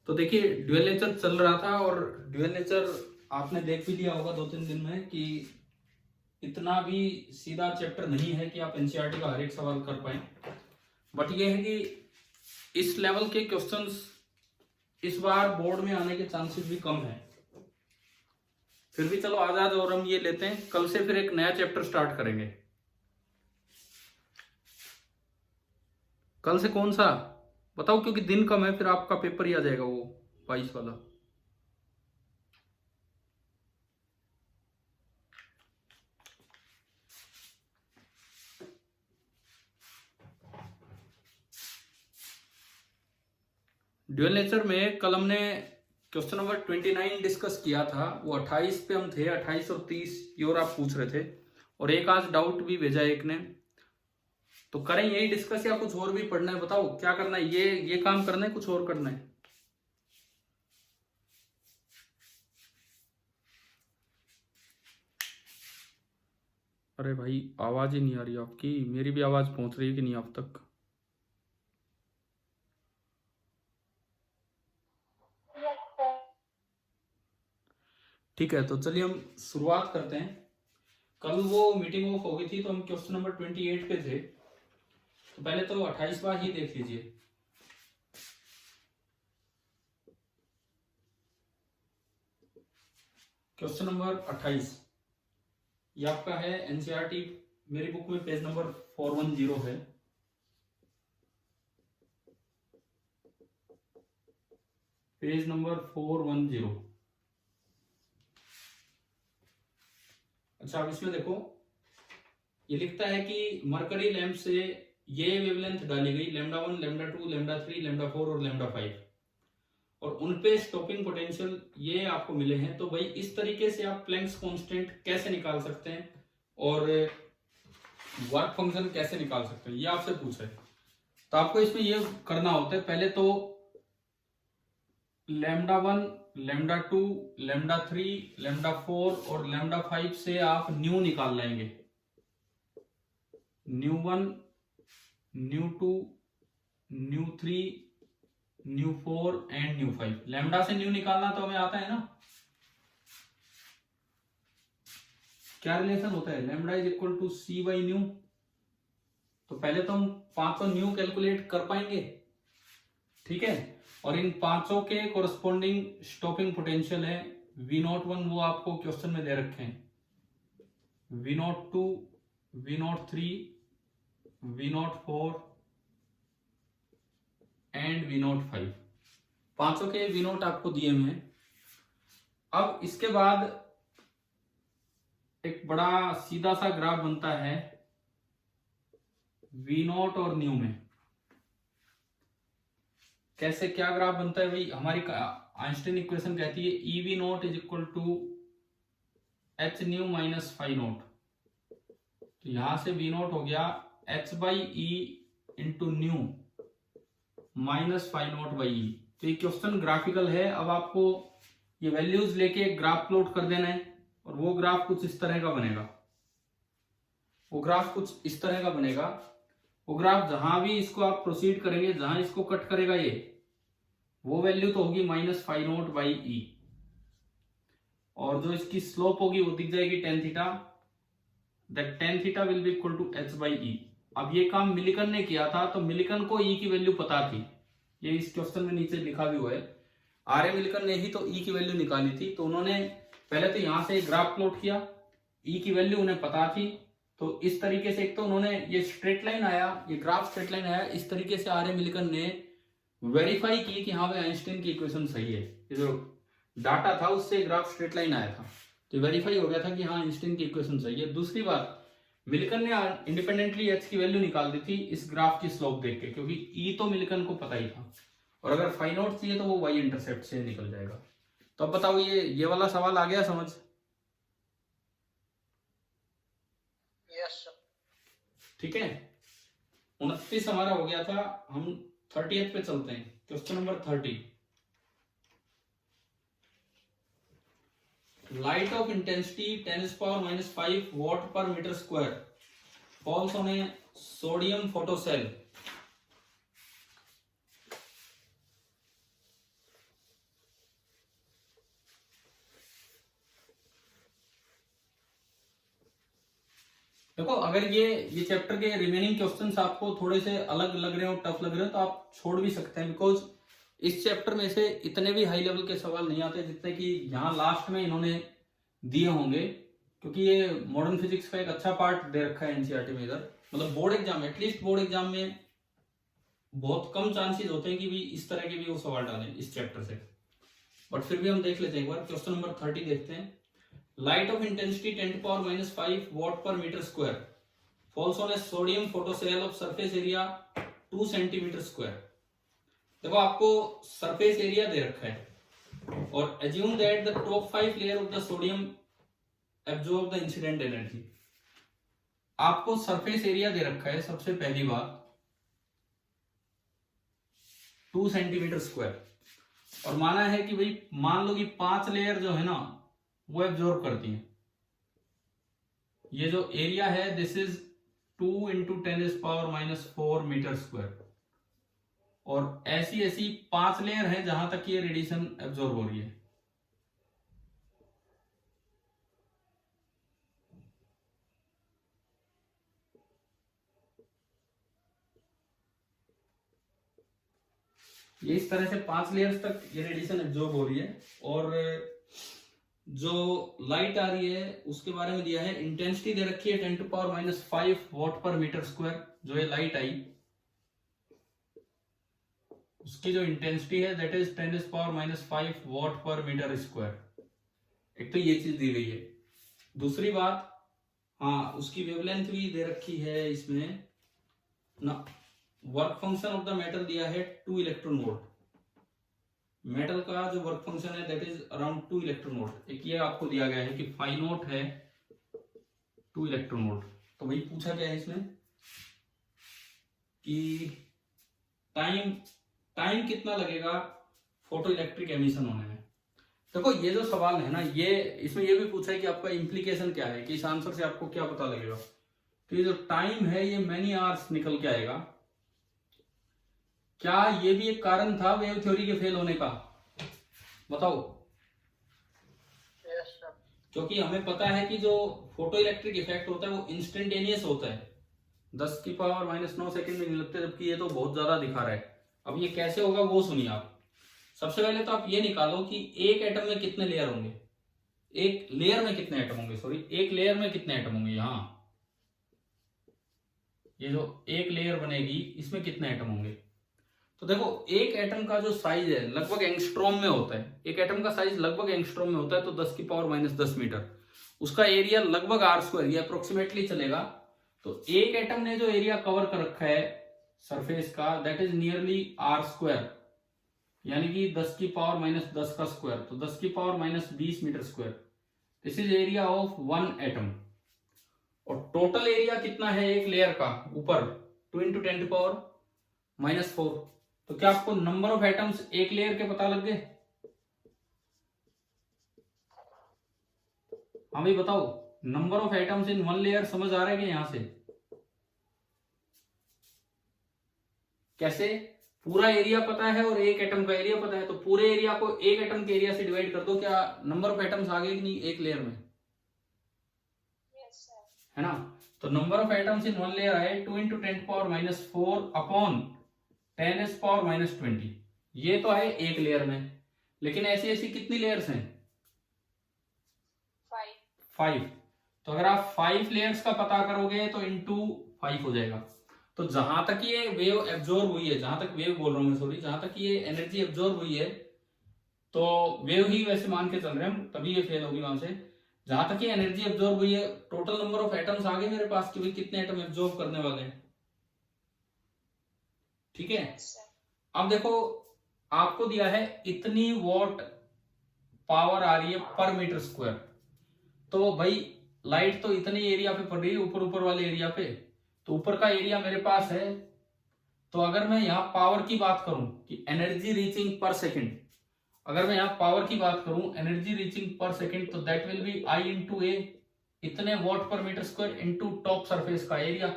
तो देखिए dual nature चल रहा था और ड्यूअल नेचर आपने देख भी लिया होगा 2-3 दिन में कि इतना भी सीधा चैप्टर नहीं है कि आप एनसीईआरटी का हर एक सवाल कर पाए। बट ये है कि इस लेवल के क्वेश्चंस इस बार बोर्ड में आने के चांसेस भी कम है। फिर भी चलो आजाद और हम ये लेते हैं, कल से फिर एक नया चैप्टर स्टार्ट करेंगे। कल से कौन सा बताओ, क्योंकि दिन कम है, फिर आपका पेपर ही आ जाएगा वो 22 वाला। ड्यूअल नेचर में कल हमने क्वेश्चन नंबर 29 डिस्कस किया था, वो 28 पे हम थे, 28 और 30 ये और आप पूछ रहे थे, और एक आज डाउट भी भेजा एक ने। तो करें यही डिस्कस या कुछ और भी पढ़ना है? बताओ क्या करना है, ये काम करना है, कुछ और करना है? अरे भाई आवाज ही नहीं आ रही आपकी, मेरी भी आवाज पहुंच रही है कि नहीं आप तक? ठीक है, तो चलिए हम शुरुआत करते हैं। कल वो मीटिंग ऑफ हो गई थी तो हम क्वेश्चन नंबर 28 पे थे, तो पहले तो 28वां ही देख लीजिए। क्वेश्चन नंबर 28 ये आपका है एनसीईआरटी, मेरी बुक में पेज नंबर 410 है। Page number 410। अच्छा, अब इसमें देखो ये लिखता है कि मरकरी लैंप से ये वेवलेंथ डाली गई λ1, λ2, λ3, λ4 और λ5, और उनपे स्टॉपिंग पोटेंशियल ये आपको मिले हैं। तो भाई इस तरीके से आप प्लैंक्स कांस्टेंट कैसे निकाल सकते हैं और वर्क फंक्शन कैसे निकाल सकते हैं, ये आपसे पूछ रहे हैं। तो आपको इसमें ये करना होता है, पहले तो λ1, λ2, λ3, λ4 और λ5 से आप न्यू निकाल लेंगे। न्यू1, न्यू2, न्यू3, न्यू4 एंड न्यू5। लैम्डा से न्यू निकालना तो हमें आता है ना, क्या रिलेशन होता है, lambda is equal to C by nu. तो पहले तो हम पांचों न्यू कैलकुलेट कर पाएंगे, ठीक है, और इन पांचों के कोरस्पॉन्डिंग स्टॉपिंग पोटेंशियल है V01, वो आपको क्वेश्चन में दे रखे हैं, V02, V03, V04 and V05। पांचों के V0 आपको दिए हुए हैं। अब इसके बाद एक बड़ा सीधा सा ग्राफ बनता है V0 और न्यू में। कैसे, क्या ग्राफ बनता है भाई, हमारी आइंस्टाइन इक्वेशन कहती है EV0 is equal to h nu minus phi naught. तो यहां से V0 हो गया h by e into nu minus phi naught by e. तो ये क्वेश्चन ग्राफिकल है। अब आपको ये वैल्यूज लेके ग्राफ प्लॉट कर देना है, और वो ग्राफ कुछ इस तरह का बनेगा। वो ग्राफ कुछ इस तरह का बनेगा। वो ग्राफ जहां भी इसको आप प्रोसीड करेंगे, जहां इसको कट करेगा ये, वो वैल्यू तो होगी minus phi naught by e, और जो इसकी स्लोप होगी वो दिख जाएगी tan theta. That tan theta will be equal to h by e. अब ये काम मिलिकन ने किया था, तो मिलिकन को ई की वैल्यू पता थी, ये इस क्वेश्चन में नीचे लिखा भी हुआ है। आर्य मिलिकन ने ही तो ई की वैल्यू निकाली थी। तो उन्होंने पहले तो यहां से ग्राफ प्लॉट किया, ई की वैल्यू उन्हें पता थी, तो इस तरीके से एक तो उन्होंने ये स्ट्रेट लाइन आया, ये ग्राफ स्ट्रेट लाइन आया, इस तरीके से आर्य मिलिकन ने वेरीफाई की कि हाँ भाई आइंस्टाइन की इक्वेशन सही है। ये जो डाटा था उससे ग्राफ स्ट्रेट लाइन आया था, तो वेरीफाई हो गया था कि हाँ आइंस्टाइन की इक्वेशन सही है। दूसरी बात, मिलिकन ने इंडिपेंडेंटली एच की वैल्यू निकाल दी थी इस ग्राफ की स्लोप देख के, क्योंकि ई तो मिलिकन को पता ही था, और अगर फाई नोट चाहिए तो वो वाई इंटरसेप्ट से निकल जाएगा। तो अब बताओ ये वाला सवाल आ गया समझ? यस ठीक है, 29 हमारा हो गया था। हम 30th पे चलते हैं, question number 30। Light of intensity 10⁻⁵ watt पर metre square falls on a sodium photocell देखो अगर ये चैप्टर के रिमेनिंग क्वेश्चंस आपको थोड़े से अलग लग रहे हो, टफ लग रहे हो, तो आप छोड़ भी सकते हैं, बिकॉज इस चैप्टर में से इतने भी हाई लेवल के सवाल नहीं आते जितने कि यहाँ लास्ट में इन्होंने दिए होंगे, क्योंकि ये मॉडर्न फिजिक्स का एक अच्छा पार्ट दे रखा है एनसीईआरटी में इधर। मतलब board exam, at least board exam में बहुत कम चांसेस होते हैं कि भी इस तरह के भी वो सवाल डालें इस चैप्टर से, बट फिर भी हम देख लेते हैं एक बार। क्वेश्चन नंबर 30 देखते हैं। लाइट ऑफ इंटेंसिटी 10⁻⁵ वॉट पर metre square falls on a sodium photocell of surface area 2 centimetre square. देखो आपको सरफेस एरिया दे रखा है और assume that the top 5 layer of the sodium absorb the incident energy. आपको सरफेस एरिया दे रखा है, सबसे पहली बात 2 सेंटीमीटर स्क्वायर, और माना है कि भाई मान लो कि 5 लेयर जो है ना वो एब्जॉर्ब करती हैं। ये जो एरिया है दिस इज 2 × 10⁻⁴ मीटर स्क्वायर, और ऐसी ऐसी 5 लेयर है जहां तक ये रेडिएशन एब्जॉर्ब हो रही है। ये इस तरह से 5 लेयर्स तक ये रेडिएशन एब्जॉर्ब हो रही है, और जो लाइट आ रही है उसके बारे में दिया है, इंटेंसिटी दे रखी है 10⁻⁵ वॉट पर मीटर स्क्वायर। जो ये लाइट आई उसकी जो इंटेंसिटी है दैट इज 10⁻⁵ वॉट पर मीटर स्क्वायर। एक तो ये चीज दी गई है। दूसरी बात, हाँ उसकी वेवलेंथ भी दे रखी है इसमें ना। Work function of the metal दिया है 2 इलेक्ट्रॉन वोल्ट। मेटल का जो वर्क फंक्शन है that is around 2 electron volt. एक ये आपको दिया गया है कि फाई नोट है 2 इलेक्ट्रॉन वोल्ट। तो वही पूछा गया है इसमें कि टाइम कितना लगेगा फोटो इलेक्ट्रिक एमिशन होने में। देखो ये जो सवाल है ना, ये इसमें ये भी पूछा है कि आपका इम्प्लीकेशन क्या है, कि इस आंसर से आपको क्या पता लगेगा। तो ये जो टाइम है ये मैनी आवर्स निकल के आएगा। क्या ये भी एक कारण था वेव थ्योरी के फेल होने का? बताओ। Yes sir. क्योंकि हमें पता है कि जो फोटो इलेक्ट्रिक इफेक्ट होता है वो इंस्टेंटेनियस होता है, 10⁻⁹ सेकंड में नहीं लगते, जबकि ये तो बहुत ज्यादा दिखा रहा है। अब ये कैसे होगा वो सुनिए आप। सबसे पहले तो आप ये निकालो कि एक एटम में कितने लेयर होंगे, एक लेयर में कितने एटम होंगे, सॉरी एक लेयर में कितने एटम होंगे। यहाँ ये जो एक लेयर बनेगी इसमें कितने एटम होंगे। तो देखो एक एटम का जो साइज है लगभग एंगस्ट्रॉम में होता है। एक एटम का साइज लगभग एंगस्ट्रॉम में होता है, तो 10⁻⁻10 मीटर। उसका एरिया लगभग r², ये अप्रोक्सीमेटली चलेगा। तो एक एटम ने जो एरिया कवर कर रखा है सरफेस का दैट इज नियरली r², यानी कि 10⁻⁻10 का स्क्वायर, तो 10⁻⁻20 metre square. This is area of 1 atom. और टोटल एरिया कितना है एक लेयर का ऊपर, 2 × 10⁻⁴। तो क्या आपको नंबर ऑफ एटम्स एक लेयर के पता लग गए? हाँ भाई बताओ, number of atoms in 1 layer समझ आ रहा है कि यहां से? कैसे? पूरा एरिया पता है और एक एटम का एरिया पता है, तो पूरे एरिया को एक एटम के एरिया से डिवाइड कर दो। क्या नंबर ऑफ एटम्स आ गए कि नहीं एक लेयर में? Yes sir. है ना। तो number of atoms in 1 layer है 2 × 10⁻⁴ अपॉन 10⁻⁻20। ये तो है एक लेयर में, लेकिन ऐसी ऐसी कितनी लेयर्स हैं? 5। तो अगर आप 5 लेयर्स का पता करोगे तो इंटू 5 हो जाएगा। तो जहां तक ये वेव एब्जॉर्ब हुई है, जहां तक वेव बोल रहा हूं मैं, सॉरी, जहां तक ये एनर्जी एब्जॉर्ब हुई है, तो वेव ही वैसे मान के चल रहे हैं हम, तभी ये फेल होगी वहां से। जहां तक ये एनर्जी एब्जॉर्ब हुई है, टोटल नंबर ऑफ एटम्स आ गए मेरे पास कि भाई कितने एटम एब्जॉर्ब करने वाले हैं। ठीक है। अब देखो आपको दिया है इतनी वॉट पावर आ रही है पर मीटर स्क्वायर। तो भाई लाइट तो इतनी एरिया पे पड़ रही है, ऊपर ऊपर वाले एरिया पे, तो ऊपर का एरिया मेरे पास है। तो अगर मैं यहाँ पावर की बात करूं कि एनर्जी रीचिंग पर सेकंड, अगर मैं यहाँ पावर की बात करूं एनर्जी रीचिंग पर सेकंड, तो that will be I × A, इतने वॉट पर metre square into top surface का एरिया।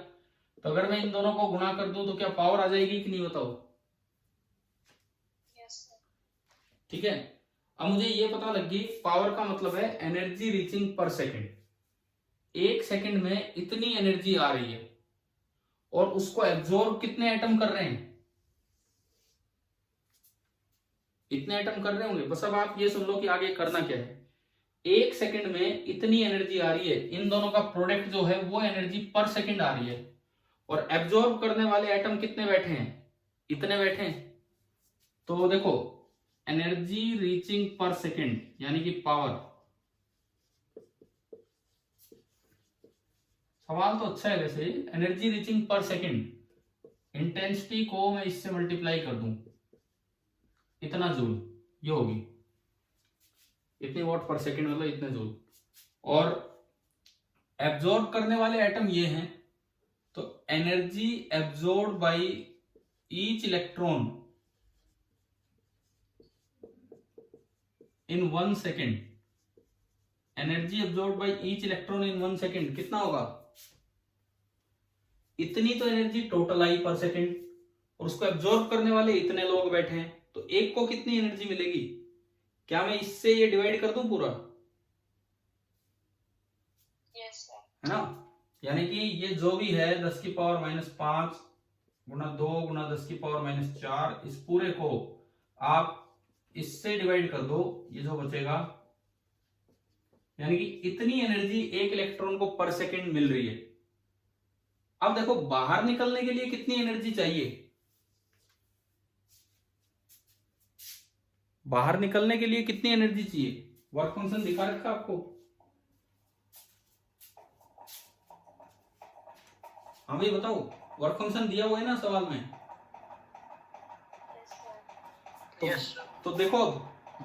तो अगर मैं इन दोनों को गुणा कर दूं तो क्या पावर आ जाएगी कि नहीं, बताओ। ठीक है। अब मुझे ये पता लग गई पावर का मतलब है energy reaching per second. 1 second में इतनी एनर्जी आ रही है और उसको एब्जॉर्ब कितने एटम कर रहे हैं, इतने एटम कर रहे होंगे। बस अब आप ये सुन लो कि आगे करना क्या है। 1 सेकंड में इतनी एनर्जी आ रही है, इन दोनों का प्रोडक्ट जो है वो एनर्जी पर सेकंड आ रही है, और एब्जॉर्ब करने वाले एटम कितने बैठे हैं, इतने बैठे हैं। तो देखो एनर्जी रीचिंग पर सेकंड यानी कि पावर, सवाल तो अच्छा है वैसे, energy reaching per second, intensity को मैं इससे मल्टीप्लाई कर दूं, इतना जूल ये होगी, इतने वॉट पर सेकंड मतलब इतने जूल। और एब्जॉर्ब करने वाले एटम ये हैं, तो energy absorb by each electron in 1 second, energy absorb by each electron in 1 second कितना होगा, इतनी तो एनर्जी टोटल आई पर सेकेंड, और उसको एब्जॉर्ब करने वाले इतने लोग बैठे हैं, तो एक को कितनी एनर्जी मिलेगी। क्या मैं इससे ये डिवाइड कर दूं पूरा, Yes, sir. है ना, यानी कि ये जो भी है 10 की पावर -5 गुना 2 गुना 10 की पावर -4, इस पूरे को आप इससे डिवाइड कर दो, ये जो बचेगा, यानी कि इतनी एनर्जी एक इलेक्ट्रॉन को पर सेकेंड मिल रही है। अब देखो बाहर निकलने के लिए कितनी एनर्जी चाहिए, बाहर निकलने के लिए कितनी एनर्जी चाहिए, वर्क फंक्शन दिखा रखा आपको। हाँ भाई बताओ, वर्क फंक्शन दिया हुआ है ना सवाल में। Yes, sir. तो देखो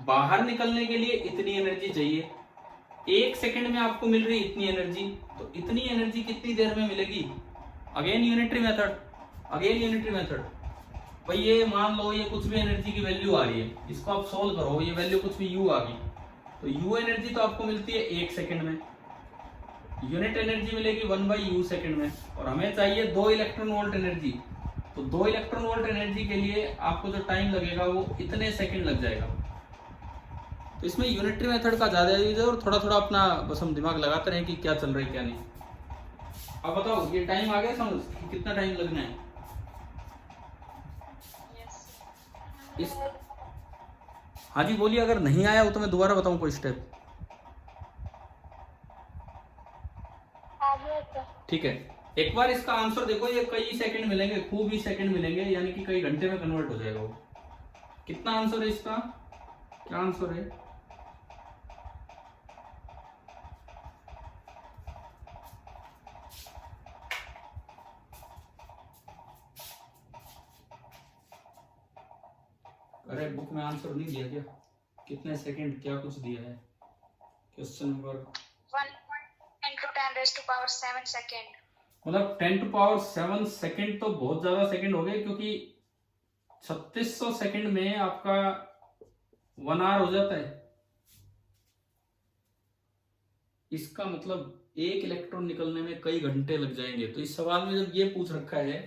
बाहर निकलने के लिए इतनी एनर्जी चाहिए, 1 सेकंड में आपको मिल रही इतनी एनर्जी, तो इतनी एनर्जी कितनी देर में मिलेगी। Again unitary method, again unitary method. भाई ये मान लो ये कुछ भी एनर्जी की वैल्यू आ रही है, इसको आप सोल्व करो, ये वैल्यू कुछ भी यू आ गई, तो यू एनर्जी तो आपको मिलती है 1 सेकंड में, यूनिट एनर्जी मिलेगी 1/u सेकंड में, और हमें चाहिए 2 इलेक्ट्रॉन वोल्ट एनर्जी, तो 2 इलेक्ट्रॉन वोल्ट एनर्जी के लिए आपको जो टाइम लगेगा वो इतने सेकंड लग जाएगा। तो इसमें यूनिटरी मेथड का ज्यादा यूज है, और थोड़ा थोड़ा अपना बस हम दिमाग लगाते रहे कि क्या चल रहा है क्या नहीं। अब बताओ ये टाइम आ गया समझ कि कितना टाइम लगना है Yes, इस। हाँ जी बोलिए, अगर नहीं आया हो तो मैं दोबारा बताऊं कोई स्टेप। ठीक है, एक बार इसका आंसर देखो, ये कई सेकंड मिलेंगे, खूब ही सेकंड मिलेंगे, यानी कि कई घंटे में कन्वर्ट हो जाएगा वो। कितना आंसर है इसका, क्या आंसर है, अरे बुक में आंसर नहीं दिया क्या, कितने सेकंड क्या कुछ दिया है, क्वेश्चन नंबर 1 × 10⁻⁷ सेकंड। मतलब 10⁻⁷ सेकंड तो बहुत ज्यादा सेकंड हो गए, क्योंकि 3600 सेकंड में आपका 1 आवर हो जाता है। इसका मतलब एक इलेक्ट्रॉन निकलने में कई घंटे लग जाएंगे। तो इस सवाल में जब ये पूछ रखा है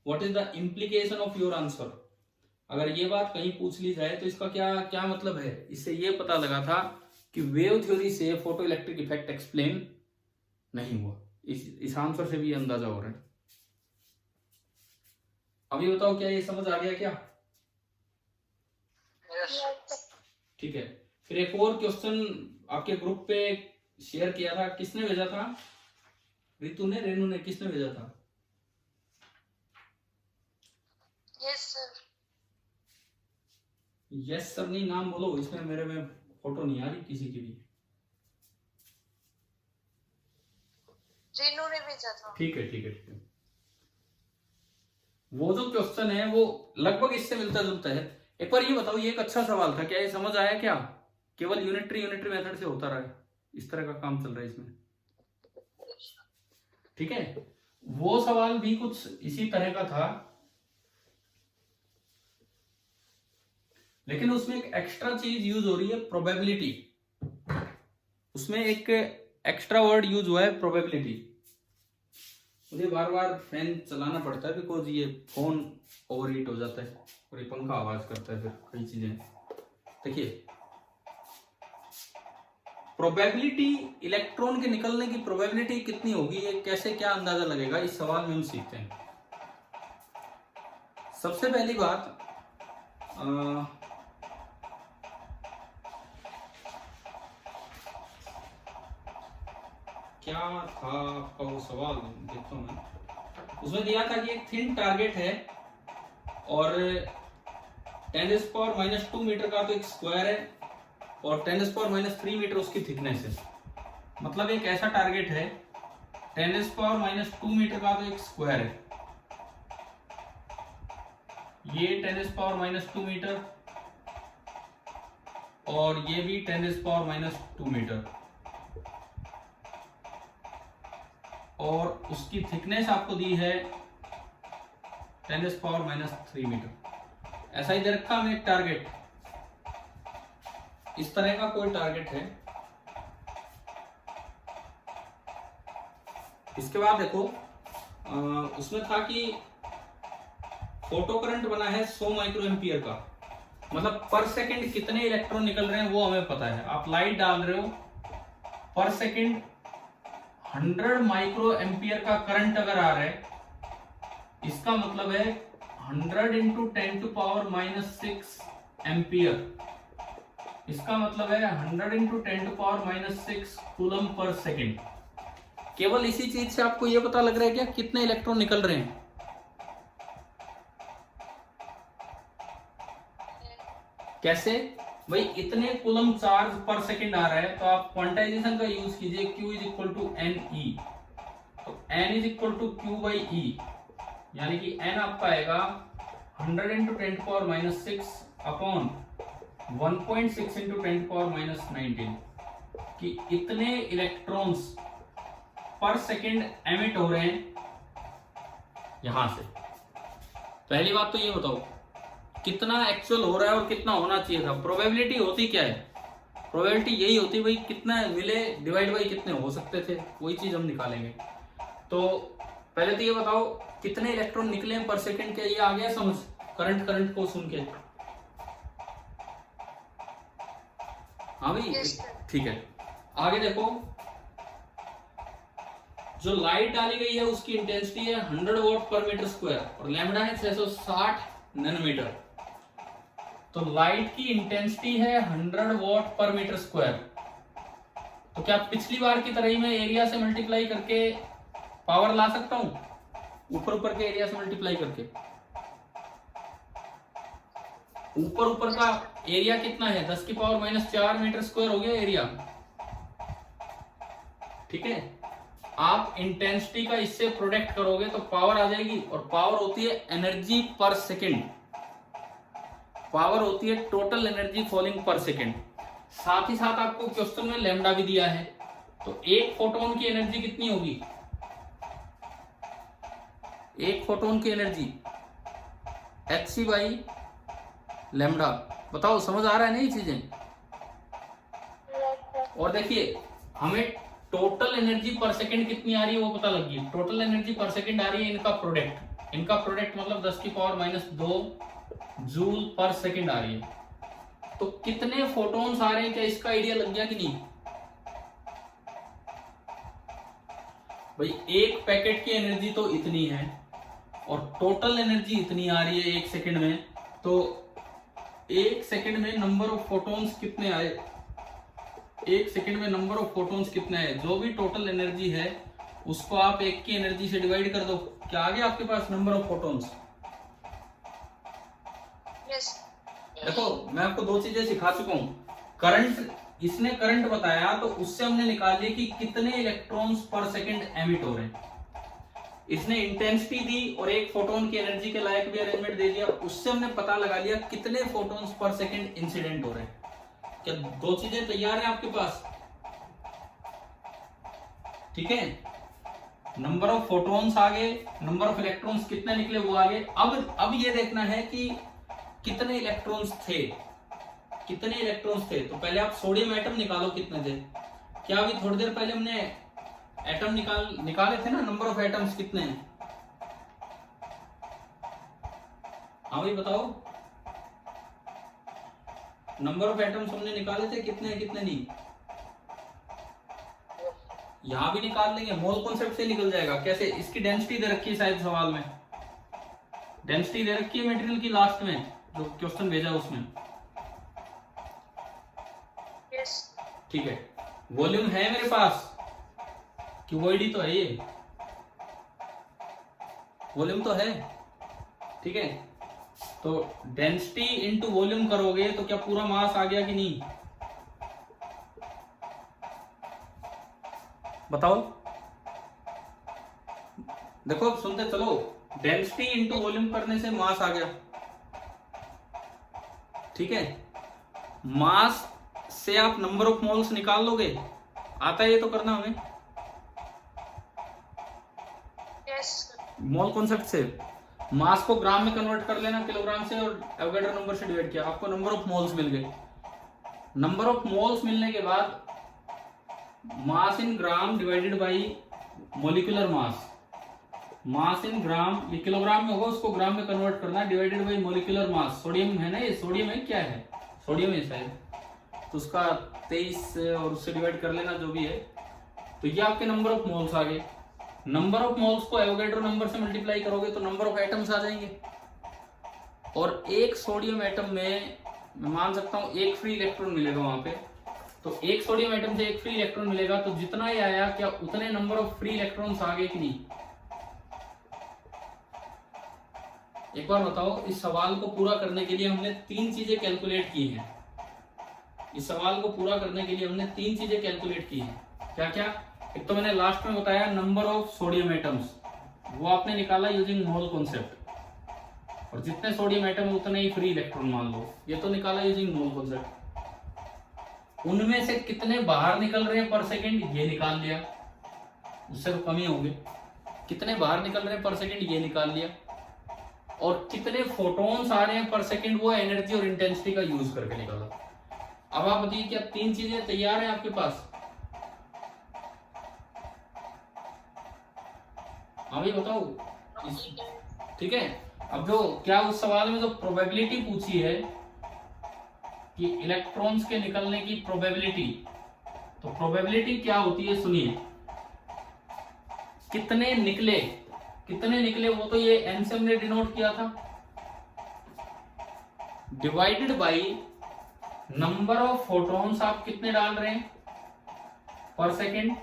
what is the implication of your answer, अगर ये बात कहीं पूछ ली जाए तो इसका क्या क्या मतलब है, इससे ये पता लगा था कि वेव थ्योरी से फोटो इलेक्ट्रिक इफेक्ट एक्सप्लेन नहीं हुआ। इस आंसर से भी अंदाजा हो रहा है। अभी बताओ क्या ये समझ आ गया क्या। ठीक है, फिर एक और क्वेश्चन आपके ग्रुप पे शेयर किया था, किसने भेजा था, रितु ने, रेनू ने, किसने भेजा था। Yes sir. यस सर नहीं नाम बोलो, इसमें मेरे में फोटो नहीं आ रही किसी की भी। रेनू ने भेजा था। ठीक है ठीक है ठीक है। वो जो क्वेश्चन है वो लगभग इससे मिलता जुलता है। एक बार ये बताओ, ये एक अच्छा सवाल था, क्या ये समझ आया क्या, केवल यूनिटरी मेथड से होता रहा है, इस तरह का काम चल रहा है इसमें। ठीक है, वो सवाल भी कुछ इसी तरह का था, लेकिन उसमें एक एक्स्ट्रा चीज यूज हो रही है, प्रोबेबिलिटी। उसमें एक एक्स्ट्रा वर्ड यूज हुआ है, प्रोबेबिलिटी। मुझे बार बार फैन चलाना पड़ता है बिकॉज ये फोन ओवरहीट हो जाता है और ये पंखा आवाज करता है, फिर कई चीजें। देखिए प्रोबेबिलिटी, इलेक्ट्रॉन के निकलने की प्रोबेबिलिटी कितनी होगी, ये कैसे क्या अंदाजा लगेगा, इस सवाल में हम सीखते हैं। सबसे पहली बात, क्या था आपका वो सवाल, देखता हूं मैं। उसमें दिया था कि एक थिन टारगेट है और 10⁻⁻² मीटर का तो एक स्क्वायर है और 10⁻³ मीटर उसकी थिकनेस है। मतलब एक ऐसा टारगेट है 10⁻² मीटर का तो एक स्क्वायर है, ये 10⁻² मीटर और ये भी 10⁻² मीटर, और उसकी थिकनेस आपको दी है 10⁻³ मीटर। ऐसा ही दे रखा हमें एक टारगेट, इस तरह का कोई टारगेट है। इसके बाद देखो, उसमें था कि फोटो करंट बना है 100 माइक्रो एम्पियर का, मतलब पर सेकंड कितने इलेक्ट्रॉन निकल रहे हैं वो हमें पता है। आप लाइट डाल रहे हो, पर सेकंड 100 माइक्रो एम्पियर का करंट अगर आ रहा है, इसका मतलब है 100 इंटू 10⁻⁻6 एम्पियर, इसका मतलब है 100 इंटू 10⁻⁻6 कूलम पर सेकंड। केवल इसी चीज से आपको यह पता लग रहा है क्या कितने इलेक्ट्रॉन निकल रहे हैं। कैसे भाई, इतने कूलम चार्ज पर सेकंड आ रहा है, तो आप क्वांटाइजेशन का यूज कीजिए, Q is equal to NE, तो N is equal to Q/E, यानी कि N आपका आएगा 100 इंटू 10⁻⁻6 अपॉन 1.6 इंटू 10⁻⁻19, कि इतने इलेक्ट्रॉन्स पर सेकंड एमिट हो रहे हैं यहां से। पहली बात तो ये बताओ कितना एक्चुअल हो रहा है और कितना होना चाहिए था। प्रोबेबिलिटी होती क्या है, प्रोबेबिलिटी यही होती है भाई कितना मिले डिवाइड बाई कितने हो सकते थे, वही चीज हम निकालेंगे। तो पहले तो ये बताओ कितने इलेक्ट्रॉन निकले पर सेकंड के, ये आ गया समझ करंट को सुन के। हाँ भाई ठीक है। आगे देखो, जो लाइट डाली गई है उसकी इंटेंसिटी है 100 वॉट पर मीटर स्क्वायर और लैम्बडा है 660 नैनोमीटर। तो लाइट की इंटेंसिटी है 100 वॉट पर मीटर स्क्वायर। तो क्या पिछली बार की तरह ही मैं एरिया से मल्टीप्लाई करके पावर ला सकता हूं, ऊपर के एरिया से मल्टीप्लाई करके। ऊपर का एरिया कितना है, 10⁻⁻4 मीटर स्क्वायर हो गया एरिया, ठीक है। आप इंटेंसिटी का इससे प्रोडक्ट करोगे तो पावर आ जाएगी, और पावर होती है एनर्जी पर सेकेंड, पावर होती है टोटल एनर्जी फॉलिंग पर सेकेंड। साथ ही साथ आपको क्वेश्चन में लैम्डा भी दिया है, तो एक फोटोन की एनर्जी कितनी होगी, एक फोटोन की एनर्जी hc बाई लैम्डा। बताओ समझ आ रहा है ना ये चीजें। और देखिए हमें टोटल एनर्जी पर सेकंड कितनी आ रही है वो पता लग गई। टोटल एनर्जी पर सेकंड आ रही है इनका प्रोडक्ट, इनका प्रोडक्ट मतलब 10⁻⁻2 जूल पर सेकंड आ रही है। तो कितने फोटोन्स आ रहे हैं, क्या इसका आइडिया लग गया कि नहीं भाई। एक पैकेट की एनर्जी तो इतनी है और टोटल एनर्जी इतनी आ रही है एक सेकंड में, तो एक सेकंड में नंबर ऑफ फोटोन्स कितने आए, एक सेकंड में नंबर ऑफ फोटोन्स कितने आए, जो भी टोटल एनर्जी है उसको आप एक की एनर्जी से डिवाइड कर दो, क्या आ गया आपके पास नंबर ऑफ फोटोन्स। देखो मैं आपको दो चीजें सिखा चुका हूं। करंट, इसने करंट बताया तो उससे हमने निकाल लिया कि कितने इलेक्ट्रॉन्स पर सेकंड एमिट हो रहे हैं। इसने इंटेंसिटी दी और एक फोटोन की एनर्जी के लायक भी अरेंजमेंट दे दिया, उससे हमने पता लगा लिया कितने फोटोन्स पर सेकंड इंसिडेंट हो रहे हैं। क्या दो चीजें तैयार हैं आपके पास, ठीक है। नंबर ऑफ फोटोन्स आ गए, नंबर ऑफ इलेक्ट्रॉन्स कितने निकले वो आ गए। अब ये देखना है कि कितने इलेक्ट्रॉन्स थे, कितने इलेक्ट्रॉन्स थे। तो पहले आप सोडियम एटम निकालो कितने थे। क्या अभी थोड़ी देर पहले हमने एटम निकाले थे ना, नंबर ऑफ एटम्स कितने हैं। हाँ भाई बताओ, नंबर ऑफ एटम्स हमने निकाले थे कितने हैं कितने नहीं। यहां भी निकाल लेंगे, मोल कॉन्सेप्ट से निकल जाएगा। कैसे? इसकी डेंसिटी दे रखी है शायद सवाल में, डेंसिटी दे रखी है मटेरियल की लास्ट में जो क्वेश्चन भेजा उसमें। यस ठीक है, वॉल्यूम है मेरे पास कि वोइड ही तो है ये, वॉल्यूम तो है। ठीक है, तो डेंसिटी इंटू वॉल्यूम करोगे तो क्या पूरा मास आ गया कि नहीं? बताओ। देखो अब सुनते चलो, डेंसिटी इंटू वॉल्यूम करने से मास आ गया। ठीक है, मास से आप नंबर ऑफ मोल्स निकाल लोगे, आता है ये तो करना हमें यस मोल कॉन्सेप्ट से। मास को ग्राम में कन्वर्ट कर लेना किलोग्राम से और एवोगैड्रो नंबर से डिवाइड किया, आपको नंबर ऑफ मोल्स मिल गए। नंबर ऑफ मोल्स मिलने के बाद mass in gram divided by molecular mass, mass in gram, ये किलोग्राम में होगा उसको ग्राम में कन्वर्ट करना, divided by molecular mass. Sodium है ना, ये सोडियम है, क्या है सोडियम है शायद, तो उसका 23 और उससे डिवाइड कर लेना जो भी है। तो ये आपके नंबर ऑफ मोल्स आ गए। नंबर ऑफ मोल्स को एवोगैड्रो नंबर से मल्टीप्लाई करोगे तो नंबर ऑफ एटम्स आ जाएंगे। और एक सोडियम एटम में मैं मान सकता हूं एक फ्री इलेक्ट्रॉन मिलेगा वहां पे, तो एक सोडियम एटम से एक फ्री इलेक्ट्रॉन मिलेगा, तो जितना ही आया क्या उतने नंबर ऑफ फ्री इलेक्ट्रॉन्स आ गए कि नहीं? एक बार बताओ, इस सवाल को पूरा करने के लिए हमने 3 चीजें कैलकुलेट की हैं। इस सवाल को पूरा करने के लिए हमने 3 चीजें कैलकुलेट की हैं। क्या क्या? एक तो मैंने लास्ट में बताया नंबर ऑफ सोडियम एटम्स, वो आपने निकाला यूजिंग मोल कॉन्सेप्ट, और जितने सोडियम एटम है उतने ही फ्री इलेक्ट्रॉन मान लो, ये तो निकाला यूजिंग मोल कॉन्सेप्ट। उनमें से कितने बाहर निकल रहे हैं पर सेकेंड, ये निकाल लिया, उससे तो कम ही होंगे। कितने बाहर निकल रहे हैं पर सेकेंड, ये निकाल लिया। और कितने फोटॉन्स आ रहे हैं पर सेकेंड, वो एनर्जी और इंटेंसिटी का यूज करके निकाला। अब आप बताइए क्या 3 चीजें तैयार हैं आपके पास? हाँ भाई बताओ। ठीक है, अब जो क्या उस सवाल में जो प्रोबेबिलिटी पूछी है कि इलेक्ट्रॉन्स के निकलने की प्रोबेबिलिटी, तो प्रोबेबिलिटी क्या होती है सुनिए। कितने निकले, कितने निकले वो तो ये n से हमने डिनोट किया था, divided by number of photons आप कितने डाल रहे हैं पर second,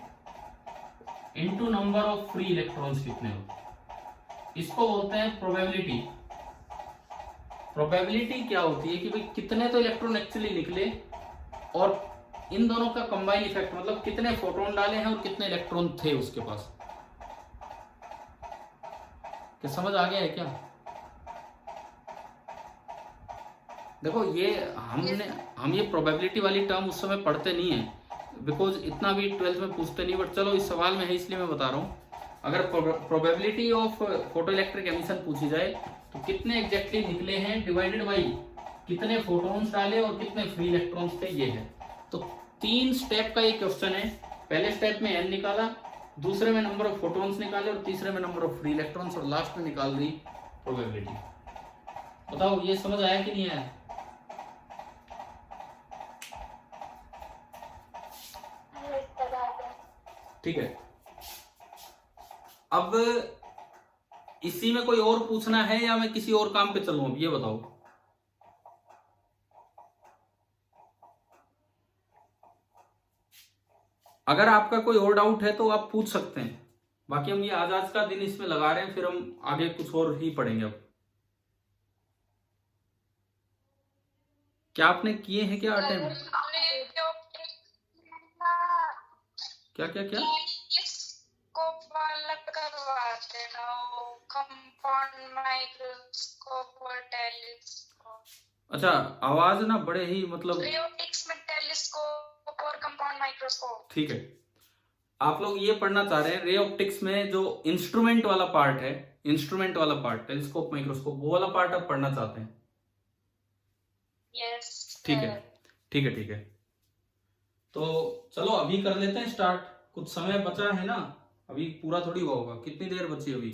into number of free electrons कितने हो, इसको बोलते हैं प्रोबेबिलिटी। प्रोबेबिलिटी क्या होती है कि भाई कितने तो इलेक्ट्रॉन एक्चुअली निकले और इन दोनों का कंबाइन इफेक्ट, मतलब कितने फोटोन डाले हैं और कितने इलेक्ट्रॉन थे उसके पास। क्या समझ आ गया है क्या? देखो ये हम ये प्रोबेबिलिटी वाली टर्म उस समय पढ़ते नहीं है, बिकॉज इतना भी 12th में पूछते नहीं, बट चलो इस सवाल में है इसलिए मैं बता रहा हूँ। अगर probability of photo electric emission पूछी जाए तो कितने एग्जैक्टली निकले हैं डिवाइडेड बाई कितने फोटॉन्स डाले और कितने फ्री इलेक्ट्रॉन्स थे, ये है। तो 3 स्टेप का ये क्वेश्चन है। पहले स्टेप में n निकाला, दूसरे में नंबर ऑफ फोटॉन्स निकाले और तीसरे में नंबर ऑफ फ्री इलेक्ट्रॉन्स, और लास्ट में निकाल दी प्रोबेबिलिटी। बताओ ये समझ आया कि नहीं आया? ठीक है, अब इसी में कोई और पूछना है या मैं किसी और काम पे चलूं? अब ये बताओ। अगर आपका कोई और डाउट है तो आप पूछ सकते हैं, बाकी हम ये आज का दिन इसमें लगा रहे हैं, फिर हम आगे कुछ और ही पढ़ेंगे। अब क्या आपने किए हैं क्या अटेम्प्ट? क्या क्या क्या? टेलीस्कोप वाला करवाते ना, कंपाउंड माइक्रोस्कोप और टेलीस्कोप। अच्छा, आवाज ना बड़े ही मतलब, रे ऑप्टिक्स में टेलीस्कोप और कंपाउंड माइक्रोस्कोप। ठीक है, आप लोग ये पढ़ना चाह रहे हैं रे ऑप्टिक्स में जो इंस्ट्रूमेंट वाला पार्ट है, इंस्ट्रूमेंट वाला पार्ट, टेलीस्कोप माइक्रोस्कोप, वो वाला पार्ट आप पढ़ना चाहते हैं? यस ठीक है, ठीक है, ठीक है। तो चलो अभी कर लेते हैं स्टार्ट, कुछ समय बचा है ना, अभी पूरा थोड़ी हुआ होगा। कितनी देर बची अभी?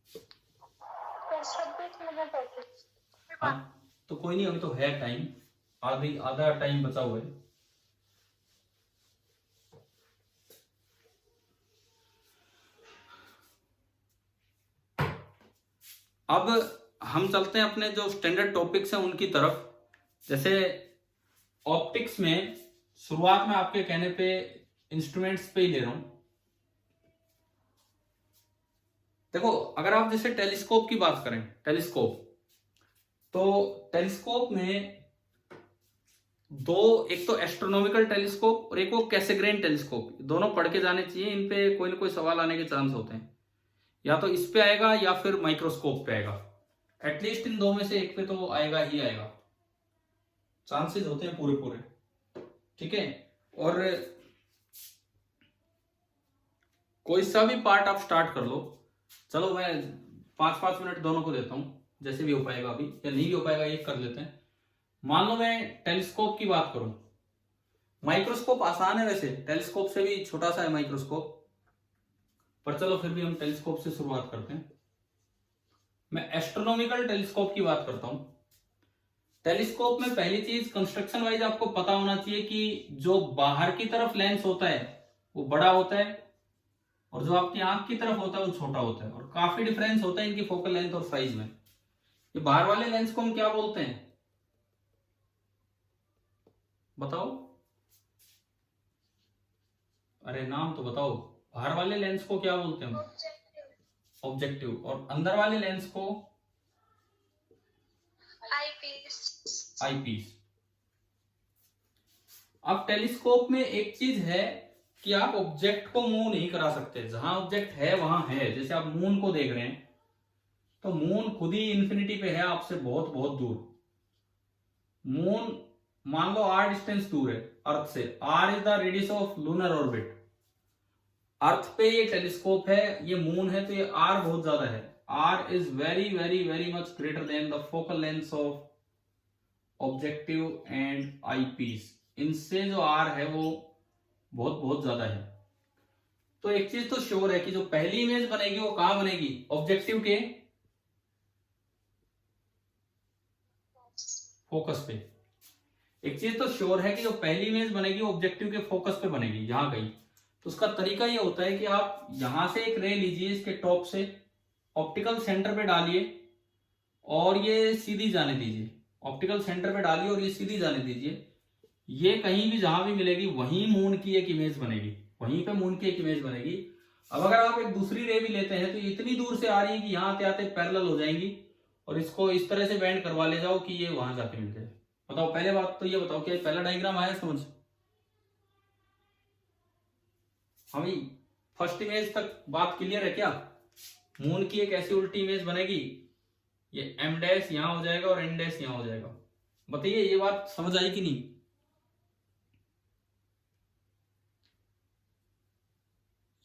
26 मिनट होते। हाँ, तो कोई नहीं, अभी तो है टाइम, आधा टाइम बचा हुआ है। अब हम चलते हैं अपने जो स्टैंडर्ड टॉपिक्स हैं उनकी तरफ। जैसे ऑप्टिक्स में शुरुआत में आपके कहने पे इंस्ट्रूमेंट्स पे ही ले रहा हूं। देखो, अगर आप जैसे टेलीस्कोप की बात करें, टेलीस्कोप, तो टेलीस्कोप में दो, एक तो एस्ट्रोनॉमिकल टेलीस्कोप और एक वो कैसेग्रेन टेलीस्कोप, दोनों पढ़ के जाने चाहिए। इन पे कोई ना कोई सवाल आने के चांस होते हैं, या तो इस पे आएगा या फिर माइक्रोस्कोप पे आएगा। एटलीस्ट इन दो में से एक पे तो आएगा ही आएगा, चांसेस होते हैं पूरे पूरे। ठीक है, और कोई सा भी पार्ट आप स्टार्ट कर लो। चलो मैं 5-5 मिनट दोनों को देता हूं, जैसे भी हो पाएगा। अभी या नहीं भी हो पाएगा, एक कर लेते हैं। मान लो मैं टेलीस्कोप की बात करूं, माइक्रोस्कोप आसान है वैसे, टेलीस्कोप से भी छोटा सा है माइक्रोस्कोप, पर चलो फिर भी हम टेलीस्कोप से शुरुआत करते हैं। मैं एस्ट्रोनॉमिकल टेलीस्कोप की बात करता हूं। टेलीस्कोप में पहली चीज कंस्ट्रक्शन वाइज आपको पता होना चाहिए कि जो बाहर की तरफ लेंस होता है वो बड़ा होता है, और जो आपकी आंख की तरफ होता है वो छोटा होता है, और काफी डिफरेंस होता है इनकी फोकल लेंथ और साइज में। ये बाहर वाले लेंस को हम क्या बोलते हैं, बताओ? अरे नाम तो बताओ। बाहर वाले लेंस को क्या बोलते हैं? ऑब्जेक्टिव। और अंदर वाले लेंस को? आईपीस। आईपीस। अब टेलीस्कोप में एक चीज है कि आप ऑब्जेक्ट को मूव नहीं करा सकते। जहां ऑब्जेक्ट है वहां है। जैसे आप मून को देख रहे हैं, तो मून खुद ही इन्फिनिटी पे है आपसे बहुत बहुत दूर। मून मान लो r डिस्टेंस दूर है अर्थ से। r is the radius of lunar orbit. Earth पे ये टेलीस्कोप है, ये मून है, तो ये r बहुत ज्यादा है। r is very very very much greater than the focal length of objective and eyepiece. इनसे जो r है वो बहुत बहुत ज्यादा है। तो एक चीज तो श्योर है कि जो पहली इमेज बनेगी वो कहां बनेगी? ऑब्जेक्टिव के फोकस पे। एक चीज तो श्योर है कि जो पहली इमेज बनेगी वो ऑब्जेक्टिव के फोकस पे बनेगी, यहां कहीं। तो उसका तरीका ये होता है कि आप यहां से एक रे लीजिए, इसके टॉप से ऑप्टिकल सेंटर पे डालिए और ये सीधी जाने दीजिए। ऑप्टिकल सेंटर पे डालिए और ये सीधी जाने दीजिए। ये कहीं भी जहां भी मिलेगी वहीं मून की एक इमेज बनेगी, वहीं पे मून की एक इमेज बनेगी। अब अगर आप एक दूसरी रे भी लेते हैं तो ये इतनी दूर से आ रही है कि यहां आते आते पैरेलल हो जाएंगी, और इसको इस तरह से बेंड करवा ले जाओ कि ये वहां जाके मिल जाए। बताओ, पहले बात तो ये बताओ, क्या पहला डायग्राम आया समझ? हम फर्स्ट इमेज तक बात क्लियर है क्या? मून की एक ऐसी उल्टी इमेज बनेगी, ये एम डैश यहां हो जाएगा और एन डैश यहां हो जाएगा। बताइए ये बात समझ आई कि नहीं?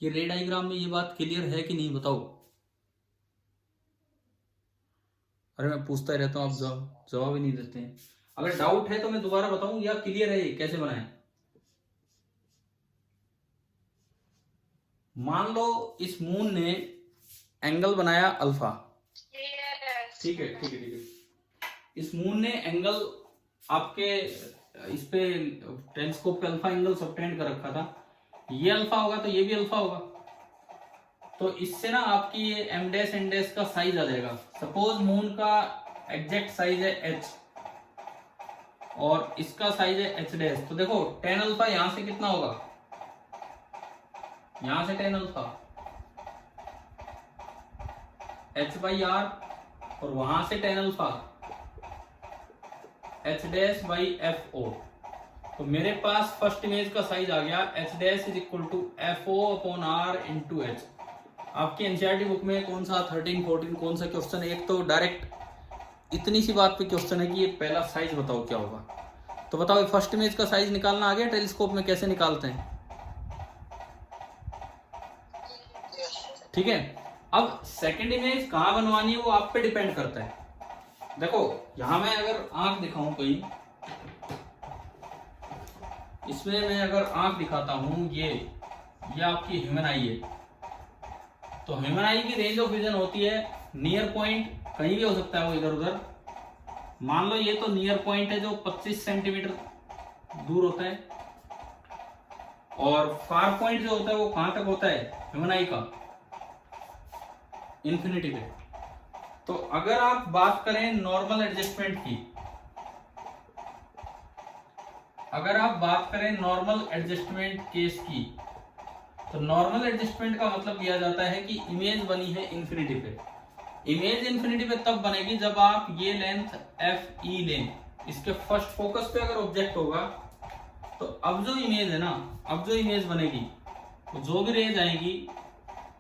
ये रे डायग्राम में ये बात क्लियर है कि नहीं, बताओ? अरे मैं पूछता ही रहता हूँ, आप जवाब ही नहीं देते हैं। अगर डाउट है तो मैं दोबारा बताऊं या क्लियर है ये कैसे बनाए? मान लो इस मून ने एंगल बनाया अल्फा। ठीक है ठीक है ठीक है। इस मून ने एंगल आपके इस पे टेलीस्कोप पे अल्फा एंगल सबटेंड कर रखा था। ये अल्फा होगा तो ये भी अल्फा होगा। तो इससे ना आपकी ये एम डैश एन डैश का साइज आ जाएगा। सपोज मून का एग्जैक्ट साइज है h और इसका साइज है h डैश। तो देखो tan अल्फा यहां से कितना होगा? यहां से tan अल्फा h/r, और वहां से tan alpha h dash by FO। तो मेरे पास फर्स्ट इमेज का साइज आ गया h dash is equal to FO/r into h। आपकी एनसीईआरटी बुक में कौन सा 13, 14 कौन सा क्वेश्चन? एक तो डायरेक्ट इतनी सी बात पे क्वेश्चन है कि ये पहला साइज बताओ क्या होगा। तो बताओ फर्स्ट इमेज का साइज निकालना आ गया टेलीस्कोप में? कैसे निकालते हैं? ठीक है। अब सेकंड इमेज कहां बनवानी है वो आप पे डिपेंड करता है। देखो यहां मैं अगर आंख दिखाऊं कोई, इसमें मैं अगर आंख दिखाता हूं, ये आपकी ह्यूमन आई है। तो ह्यूमन आई की रेंज ऑफ विजन होती है नियर पॉइंट, कहीं भी हो सकता है वो इधर उधर। मान लो ये तो नियर पॉइंट है जो 25 सेंटीमीटर दूर होता है, और फार पॉइंट जो होता है वो कहां तक होता है ह्यूमन आई का? इन्फिनिटी पे। तो अगर आप बात करें नॉर्मल एडजस्टमेंट की, अगर आप बात करें नॉर्मल एडजस्टमेंट केस की, तो नॉर्मल एडजस्टमेंट का मतलब लिया जाता है कि इमेज बनी है इंफिनिटी पे। इमेज इंफिनिटी पे तब बनेगी जब आप ये लेंथ एफ ई लें, इसके फर्स्ट फोकस पे अगर ऑब्जेक्ट होगा तो अब जो इमेज है ना, अब जो इमेज बनेगी तो जो भी रेज आएगी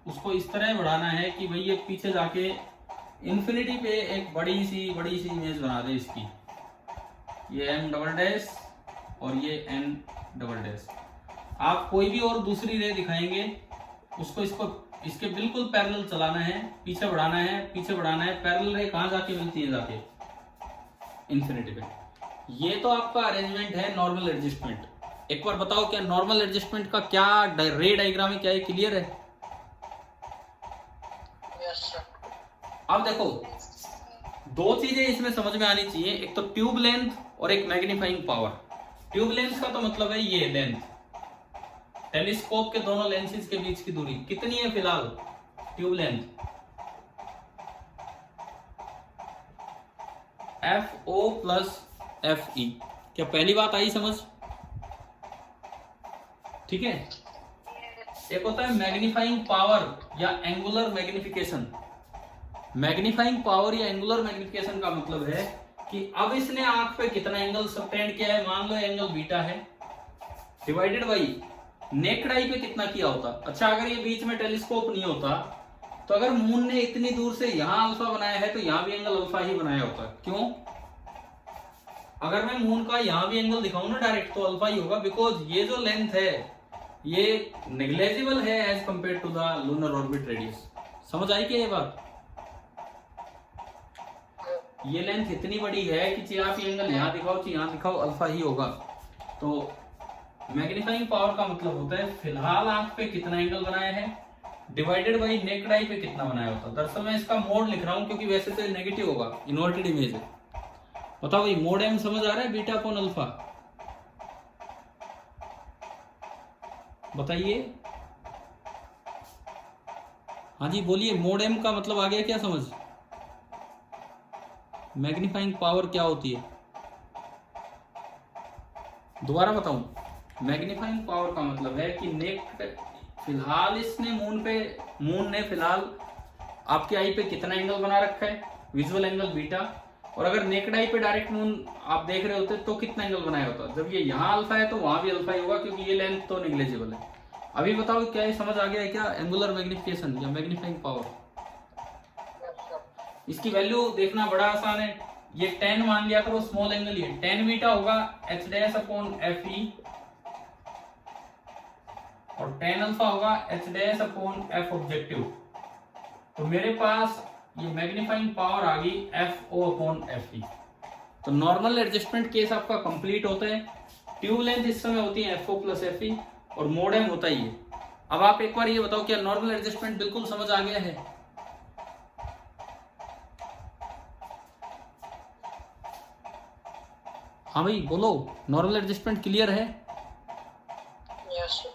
उसको इस तरह बढ़ाना है कि भाई ये पीछे जाके इंफिनिटी पे एक बड़ी सी इमेज बना दे इसकी, ये एम डबल डैश और ये एन डबल डैश। आप कोई भी और दूसरी रे दिखाएंगे उसको इसके बिल्कुल पैरेलल चलाना है, पीछे बढ़ाना है। पैरेलल रे कहां जाके मिलती है, जाके इंफिनिटी पे। ये तो आपका अरेंजमेंट है नॉर्मल एडजस्टमेंट। एक बार बताओ क्या नॉर्मल एडजस्टमेंट का क्या रे डायग्राम है, क्या ये क्लियर है? Yes, sir. अब देखो दो चीजें इसमें समझ में आनी चाहिए, एक तो ट्यूब लेंथ और एक मैग्नीफाइंग पावर। ट्यूब लेंथ का तो मतलब है ये लेंथ, टेलीस्कोप के दोनों लेंसेज के बीच की दूरी कितनी है फिलहाल, tube length F O plus F E. क्या पहली बात आई समझ? ठीक है। एक होता है मैग्नीफाइंग पावर या एंगुलर मैग्निफिकेशन। मैग्नीफाइंग पावर या एंगुलर मैग्निफिकेशन का मतलब है कि अब इसने आंख पे कितना एंगल सबटेंड किया है, मान लो एंगल बीटा है, डिवाइडेड बाई नेक्ड आई पे कितना किया होता। अच्छा अगर ये बीच में टेलीस्कोप नहीं होता तो अगर मून ने इतनी दूर से यहां अल्फा बनाया है तो यहां भी एंगल अल्फा ही बनाया होता। क्यों? अगर मैं मून का यहां भी एंगल दिखाऊं ना डायरेक्ट तो अल्फा ही होगा, बिकॉज ये जो लेंथ है ये नेग्लेजिबल है as compare to the lunar orbit radius. समझ आई क्या ये बात? ये लेंथ इतनी बड़ी है कि चाहे आप ये एंगल यहां दिखाओ चाहे यहां दिखाओ अल्फा ही होगा। तो मैग्नीफाइंग पावर का मतलब होता है फिलहाल आंख पे कितना एंगल बनाया है डिवाइडेड बाई नेक्ड आई पे कितना बनाया होता। दरअसल मैं इसका मोड लिख रहा हूं क्योंकि वैसे तो नेगेटिव होगा, इन्वर्टेड इमेज है। बताओ भाई मोड एम समझ आ रहा है, बीटा अपॉन अल्फा? बताइए। हाँ जी बोलिए, मोड एम का मतलब आ गया क्या समझ? मैग्नीफाइंग पावर क्या होती है? दोबारा बताऊं, मैग्नीफाइंग पावर का मतलब है कि नेक्ड फिलहाल इसने मून ने फिलहाल आपकी आई पे कितना एंगल बना रखा है, विजुअल एंगल बीटा, और अगर नेक्ड आई पे डायरेक्ट मून आप देख रहे होते तो कितना एंगल बनाया होता। जब ये यहाँ अल्फा है तो वहां भी अल्फा ही होगा क्योंकि ये लेंथ तो नेग्लिजिबल है। अभी बताओ क्या ये समझ आ गया है क्या, एंगुलर मैग्निफिकेशन या मैग्नीफाइंग पावर? इसकी वैल्यू देखना बड़ा आसान है, ये 10 मान लिया करो, स्मॉल एंगल ये 10 बीटा होगा H dash upon F E और 10 अल्फा होगा H dash upon F objective. तो मेरे पास ये मैग्नीफाइंग पावर आ गई F O upon F E. तो नॉर्मल एडजस्टमेंट केस आपका कंप्लीट होता है। ट्यूब लेंथ इस समय होती है F O plus F E और मोड एम होता ही है। अब आप एक बार ये बताओ क्या नॉर्मल एडजस्टमेंट बिल्कुल समझ आ गया है? हाँ भाई बोलो, नॉर्मल एडजस्टमेंट क्लियर है? Yes, sir.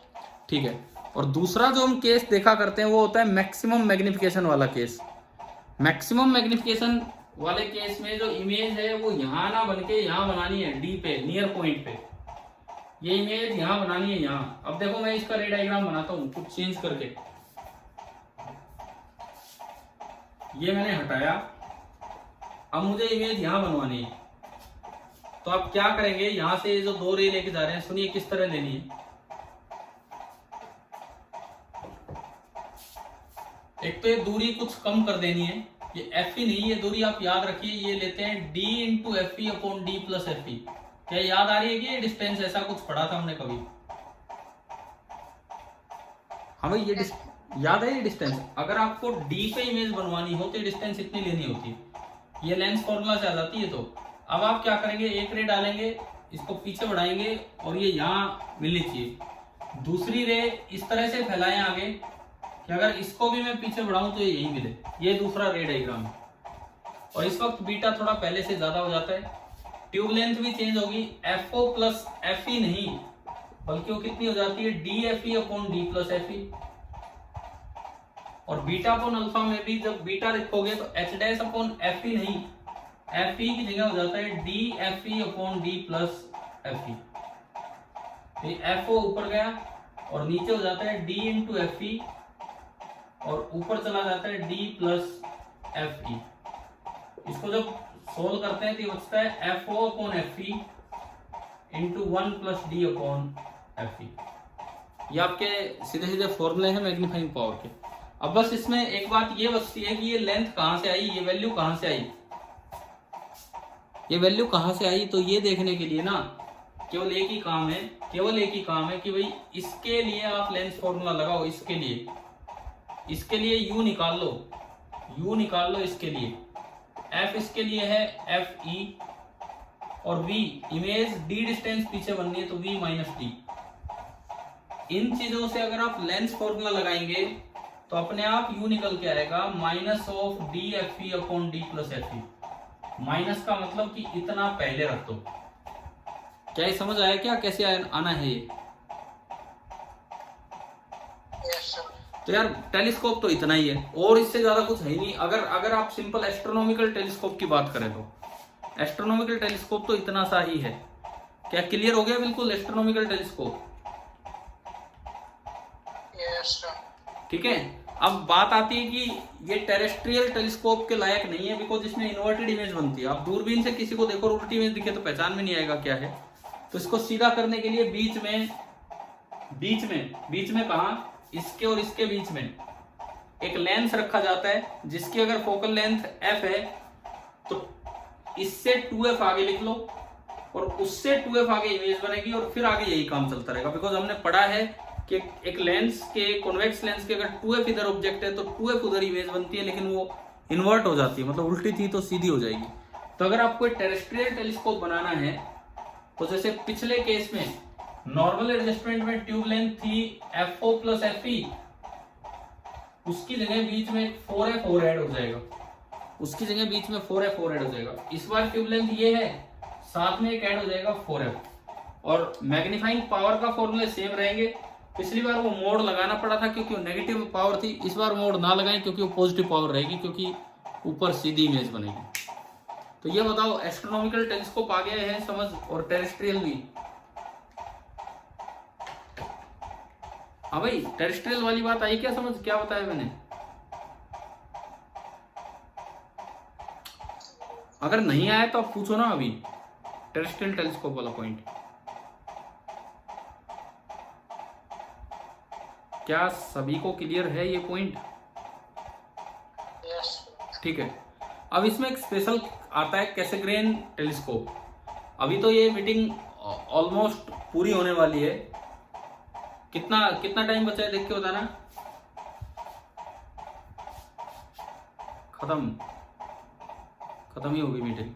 ठीक है। और दूसरा जो हम केस देखा करते हैं वो होता है मैक्सिमम मैग्निफिकेशन वाला केस। मैक्सिमम मैग्निफिकेशन वाले केस में जो इमेज है वो यहां ना बन के यहां बनानी है, डी पे नियर पॉइंट पे। ये इमेज यहां बनानी है यहां। अब देखो मैं इसका रे डायग्राम बनाता हूं कुछ चेंज करके। ये मैंने हटाया, अब मुझे इमेज यहां बनवानी है। तो आप क्या करेंगे, यहां से जो दो रे लेके जा रहे हैं, सुनिए किस तरह लेनी है। एक तो ये दूरी कुछ कम कर देनी है, ये एफ ई नहीं, ये दूरी आप याद रखिए, ये लेते हैं D into F E upon D plus F E. क्या याद आ रही है कि ये डिस्टेंस ऐसा कुछ पढ़ा था हमने कभी? हाँ भाई ये याद है ये डिस्टेंस। अगर आपको डी पे इमेज बनवानी हो तो ये डिस्टेंस इतनी लेनी होती है, ये लेंस फॉर्मूला से आ जाती है। तो अब आप क्या करेंगे, एक रे डालेंगे, इसको पीछे बढ़ाएंगे और ये यहाँ मिलनी चाहिए। दूसरी रे इस तरह से फैलाएं आगे कि अगर इसको भी मैं पीछे बढ़ाऊं तो ये यही मिले। ये दूसरा रे डायग्राम है। और इस वक्त बीटा थोड़ा पहले से ज्यादा हो जाता है, ट्यूब लेंथ भी चेंज होगी, F O plus F E नहीं बल्कि वो कितनी हो जाती है, D F E upon D plus F E. और बीटा अपॉन अल्फा में भी जब बीटा लिखोगे तो H dash upon F E नहीं, एफ ई की जगह हो जाता है D F E upon D plus F E. F O ऊपर गया और नीचे हो जाता है डी इंटू एफ ई और ऊपर चला जाता है डी प्लस एफ ई। इसको जब सोल्व करते हैं तो ये बचता है F O upon F E into 1 plus D upon F E. ये आपके सीधे सीधे फॉर्मूले हैं मैग्नीफाइंग पावर के। अब बस इसमें एक बात ये बचती है कि ये लेंथ कहां से आई, ये वैल्यू कहां से आई, ये वैल्यू कहां से आई। तो ये देखने के लिए ना केवल एक ही काम है, केवल एक ही काम है कि भाई इसके लिए आप लेंथ फॉर्मूला लगाओ। इसके लिए यू निकाल लो, यू निकाल लो इसके लिए। एफ इसके लिए है एफ ई और वी इमेज डी डिस्टेंस पीछे बननी है तो वी माइनस डी। इन चीजों से अगर आप लेंथ फॉर्मूला लगाएंगे तो अपने आप यू निकल के आएगा minus of D F E upon D plus F E. Minus का मतलब कि इतना पहले रख दो। क्या ये समझ आया क्या कैसे आना है ये? तो यार टेलीस्कोप तो इतना ही है और इससे ज्यादा कुछ है ही नहीं। अगर आप सिंपल एस्ट्रोनॉमिकल टेलीस्कोप की बात करें तो एस्ट्रोनॉमिकल टेलीस्कोप तो इतना सा ही है। क्या क्लियर हो गया बिल्कुल एस्ट्रोनॉमिकल टेलीस्कोप? ठीक है। अब बात आती है कि ये टेरेस्ट्रियल टेलीस्कोप के लायक नहीं है बिकॉज इसमें इन्वर्टेड इमेज बनती है। आप दूरबीन से किसी को देखो उल्टी इमेज दिखे तो पहचान में नहीं आएगा क्या है। तो इसको सीधा करने के लिए बीच में कहा, इसके और इसके बीच में एक लेंस रखा जाता है जिसकी अगर फोकल लेंथ f है तो इससे 2f आगे लिख लो और उससे 2f आगे इमेज बनेगी और फिर आगे यही काम चलता रहेगा। बिकॉज हमने पढ़ा है कि एक लेंस के कॉन्वेक्स लेंस के अगर 2f इधर ऑब्जेक्ट है तो 2f उधर इमेज बनती है लेकिन वो इन्वर्ट हो जाती है, मतलब उल्टी थी तो सीधी हो जाएगी। तो अगर आपको टेरेस्ट्रियल टेलीस्कोप बनाना है तो जैसे पिछले केस में नॉर्मल एडजस्टमेंट में ट्यूब लेंथ थी FO प्लस FE, उसकी जगह बीच में 4F और ऐड हो जाएगा, उसकी जगह बीच में 4F और ऐड हो जाएगा। इस बार ट्यूब लेंथ ये है, साथ में एक ऐड हो जाएगा 4F और मैग्नीफाइंग पावर का फॉर्मूला सेम रहेंगे। पिछली बार वो मोड लगाना पड़ा था क्योंकि वो नेगेटिव पावर थी, इस बार मोड ना लगाएं क्योंकि वो पॉजिटिव पावर रहेगी क्योंकि ऊपर सीधी इमेज बनेगी। तो ये बताओ एस्ट्रोनॉमिकल टेलीस्कोप आ गया है समझ और टेरेस्ट्रियल भी। हाँ भाई टेरेस्ट्रियल वाली बात आई क्या समझ, क्या बताया मैंने? अगर नहीं आया तो आप पूछो ना अभी टेरेस्ट्रियल टेलीस्कोप वाला पॉइंट। क्या सभी को क्लियर है ये पॉइंट? ठीक है। अब इसमें एक स्पेशल आता है कैसेग्रेन टेलीस्कोप। अभी तो ये मीटिंग ऑलमोस्ट पूरी होने वाली है। कितना टाइम बचा है देख के बताना। खत्म ही होगी मीटिंग।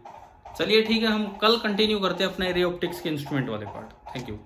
चलिए ठीक है, हम कल कंटिन्यू करते हैं अपने रे ऑप्टिक्स के इंस्ट्रूमेंट वाले पार्ट। Thank you.